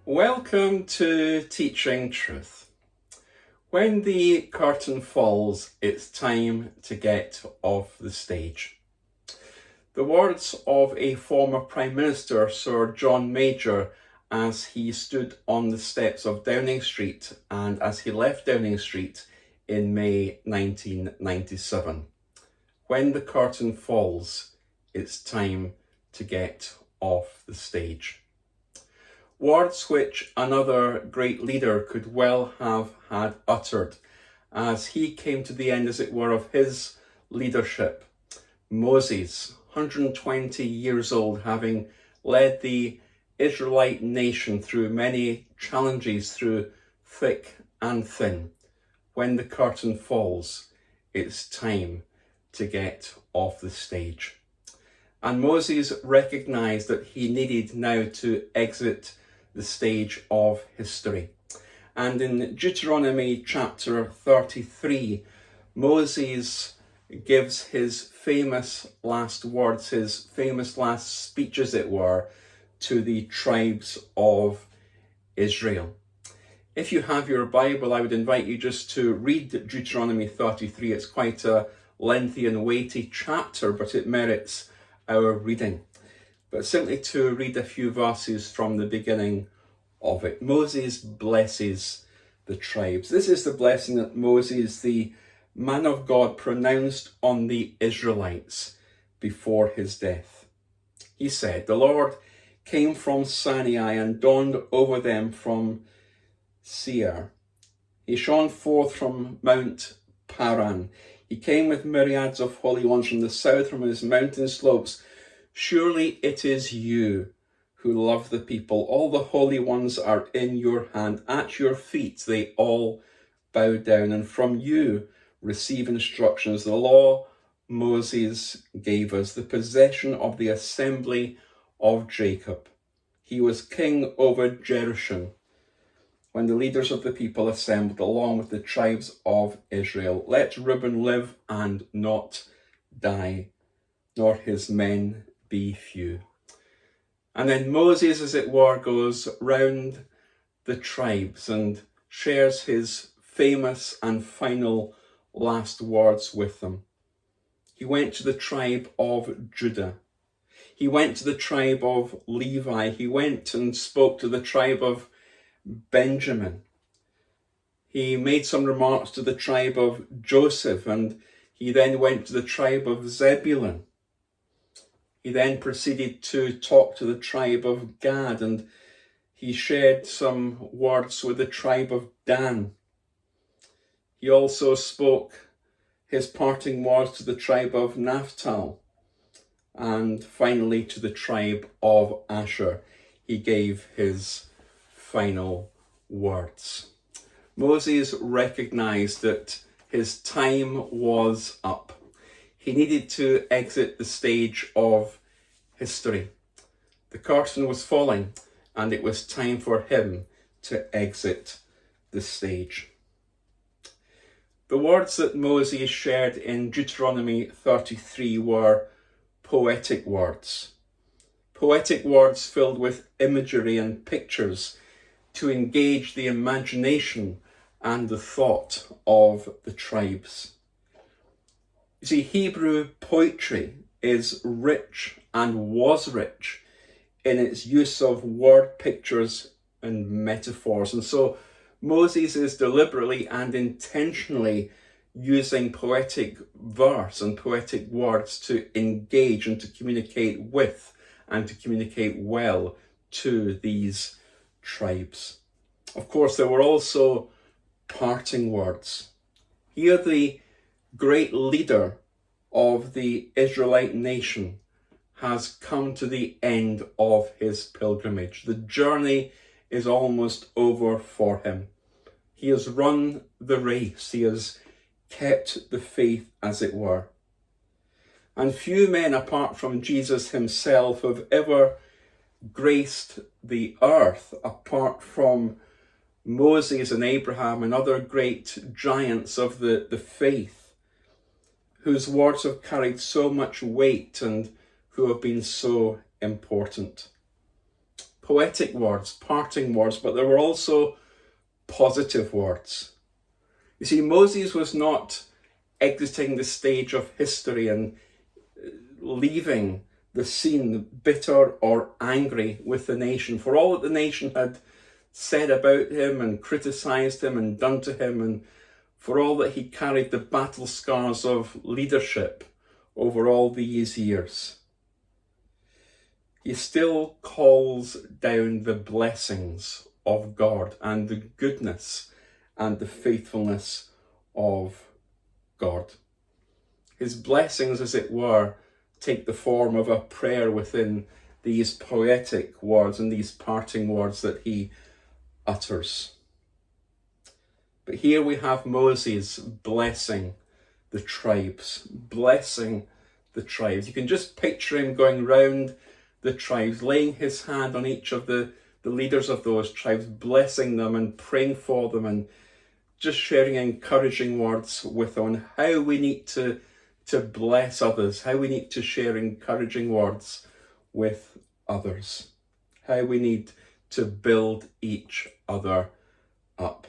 Welcome to Teaching Truth. When the curtain falls, it's time to get off the stage. The words of a former Prime Minister, Sir John Major, as he stood on the steps of Downing Street and as he left Downing Street in May 1997. When the curtain falls, it's time to get off the stage. Words which another great leader could well have had uttered as he came to the end, as it were, of his leadership. Moses, 120 years old, having led the Israelite nation through many challenges, through thick and thin. When the curtain falls, it's time to get off the stage. And Moses recognized that he needed now to exit the stage of history. And in Deuteronomy chapter 33, Moses gives his famous last words, his famous last speech, as it were, to the tribes of Israel. If you have your Bible, I would invite you just to read Deuteronomy 33. It's quite a lengthy and weighty chapter, but it merits our reading. But simply to read a few verses from the beginning of it. Moses blesses the tribes. This is the blessing that Moses, the man of God, pronounced on the Israelites before his death. He said, "The Lord came from Sinai and dawned over them from Seir. He shone forth from Mount Paran. He came with myriads of holy ones from the south, from his mountain slopes. Surely it is you who love the people. All the holy ones are in your hand. At your feet they all bow down, and from you receive instructions. The law Moses gave us, the possession of the assembly of Jacob. He was king over Jerusalem when the leaders of the people assembled along with the tribes of Israel. Let Reuben live and not die, nor his men be few." And then Moses, as it were, goes round the tribes and shares his famous and final last words with them. He went to the tribe of Judah. He went to the tribe of Levi. He went and spoke to the tribe of Benjamin. He made some remarks to the tribe of Joseph, and he then went to the tribe of Zebulun. He then proceeded to talk to the tribe of Gad, and he shared some words with the tribe of Dan. He also spoke his parting words to the tribe of Naphtali, and finally to the tribe of Asher. He gave his final words. Moses recognized that his time was up. He needed to exit the stage of history. The curtain was falling, and it was time for him to exit the stage. The words that Moses shared in Deuteronomy 33 were poetic words. Poetic words filled with imagery and pictures to engage the imagination and the thought of the tribes. You see, Hebrew poetry is rich and was rich in its use of word pictures and metaphors. And so Moses is deliberately and intentionally using poetic verse and poetic words to engage and to communicate with and to communicate well to these tribes. Of course, there were also parting words. Here the great leader of the Israelite nation has come to the end of his pilgrimage. The journey is almost over for him. He has run the race. He has kept the faith, as it were. And few men apart from Jesus himself have ever graced the earth apart from Moses and Abraham and other great giants of the faith, whose words have carried so much weight and who have been so important. poetic words, parting words, but there were also positive words. You see, Moses was not exiting the stage of history and leaving the scene bitter or angry with the nation for all that the nation had said about him and criticised him and done to him, and for all that he carried the battle scars of leadership over all these years. He still calls down the blessings of God and the goodness and the faithfulness of God. His blessings, as it were, take the form of a prayer within these poetic words and these parting words that he utters. But here we have Moses blessing the tribes, blessing the tribes. You can just picture him going round the tribes, laying his hand on each of the leaders of those tribes, blessing them and praying for them, and just sharing encouraging words with them on how we need to bless others, how we need to share encouraging words with others, how we need to build each other up.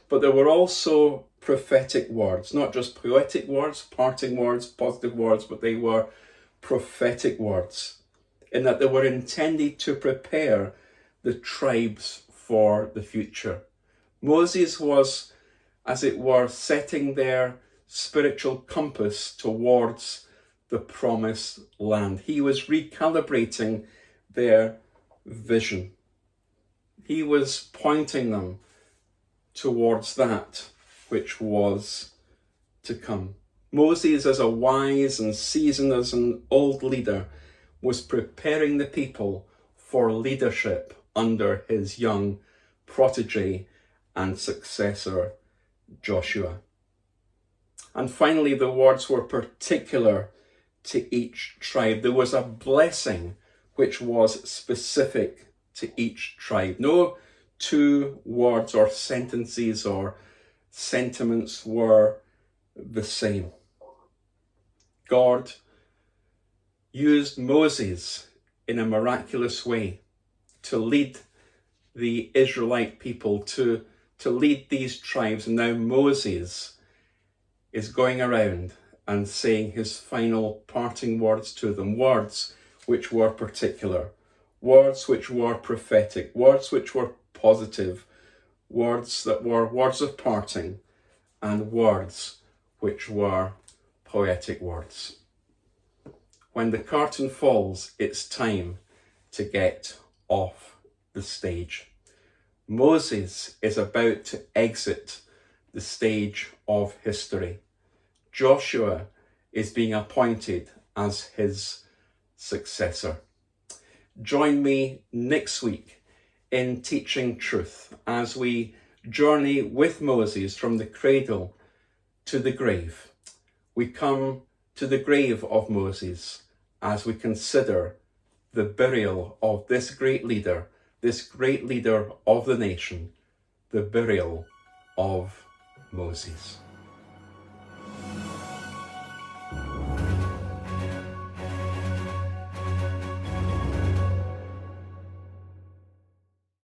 But there were also prophetic words, not just poetic words, parting words, positive words, but they were prophetic words, in that they were intended to prepare the tribes for the future. Moses was, as it were, setting their spiritual compass towards the promised land. He was recalibrating their vision. He was pointing them towards that which was to come. Moses, as a wise and seasoned as an old leader, was preparing the people for leadership under his young protege and successor, Joshua. And finally, the words were particular to each tribe. There was a blessing which was specific to each tribe. No two words or sentences or sentiments were the same. God used Moses in a miraculous way to lead the Israelite people, to lead these tribes. And now Moses is going around and saying his final parting words to them, words which were particular, words which were prophetic, words which were positive, words that were words of parting, and words which were poetic words. When the curtain falls, it's time to get off the stage. Moses is about to exit the stage of history. Joshua is being appointed as his successor. Join me next week in Teaching Truth as we journey with Moses from the cradle to the grave. We come to the grave of Moses as we consider the burial of this great leader of the nation, the burial of Moses.